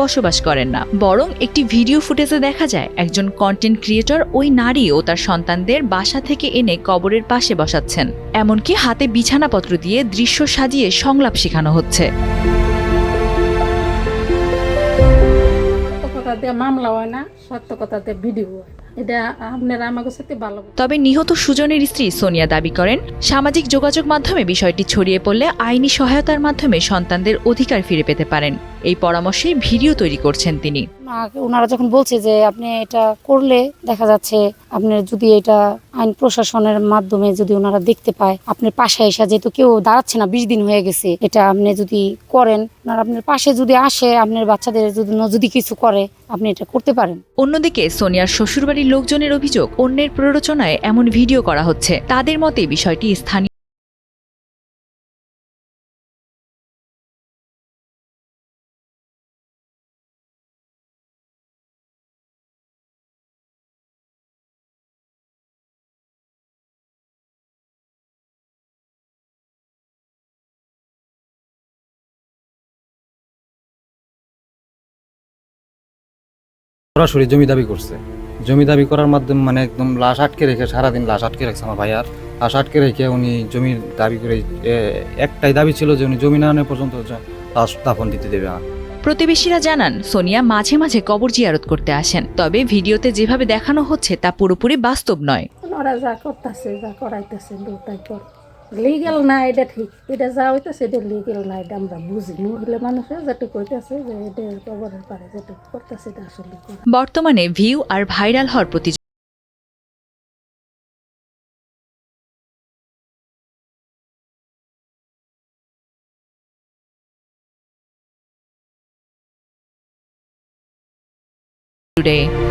বসবাস করেন না, বরং একটি ভিডিও ফুটেজে দেখা যায় একজন কন্টেন্ট ক্রিয়েটর ওই নারী ও তার সন্তানদের বাসা থেকে এনে কবরের পাশে বসাচ্ছেন। এমনকি হাতে বিছানাপত্র দিয়ে দৃশ্য সাজিয়ে সংলাপ শেখানো হচ্ছে। মামলা হয় না, সত্য কথাতে ভিডিও হয়। এটা আপনারা আমাকে সাথে ভালো। তবে নিহত সুজনের স্ত্রী সোনিয়া দাবি করেন, সামাজিক যোগাযোগ মাধ্যমে বিষয়টি ছড়িয়ে পড়লে আইনি সহায়তার মাধ্যমে সন্তানদের অধিকার ফিরে পেতে পারেন। এই পরামর্শেই ভিডিও তৈরি করছেন তিনি। ওনারা যখন বলছে যে আপনি এটা করলে দেখা যাচ্ছে আপনার যদি এটা আইন প্রশাসনের মাধ্যমে যদি ওনারা দেখতে পায় আপনার পাশে এসে, যেহেতু কেউ দাঁড়াচ্ছে না, 20 দিন হয়ে গেছে, এটা আপনি যদি করেন, ওনারা আপনার পাশে যদি আসে, আপনার বাচ্চাদের যদি কিছু করে, আপনি এটা করতে পারেন। অন্যদিকে সোনিয়ার শ্বশুরবাড়ির লোকজনের অভিযোগ, অন্যের প্ররোচনায় এমন ভিডিও করা হচ্ছে। তাদের মতে বিষয়টি স্থানীয় সরাসরি জমি দাবি করছে। জমি দাবি করার মাধ্যমে মানে একদম লাশ আটকে রেখে, সারাদিন লাশ আটকে রেখেছে আমার ভাইয়ার। লাশ আটকে রেখে উনি জমির দাবি করে, একটাই দাবি ছিল যে উনি জমি না আনে পর্যন্ত লাশ দাফন দিতে দেবে না। প্রতিবেশীরা জানান, সোনিয়া মাঝে মাঝে কবর জিয়ারত করতে আসেন, তবে ভিডিওতে যেভাবে দেখানো হচ্ছে তা পুরোপুরি বাস্তব নয়। ওরা যা করতেছে, যা করাইতেছে, দুটাই কর। লিগেল না, এটা ঠিক। এটা যা হইতেছে এটা লিগেল না, এটা আমরা বুঝি। মহিলা মানুষের যেটুকু হইতেছে যে এটা কবরের পারে যেটুকু করতেছে এটা আসলে বর্তমানে ভিউ আর ভাইরাল হওয়ার প্রতি today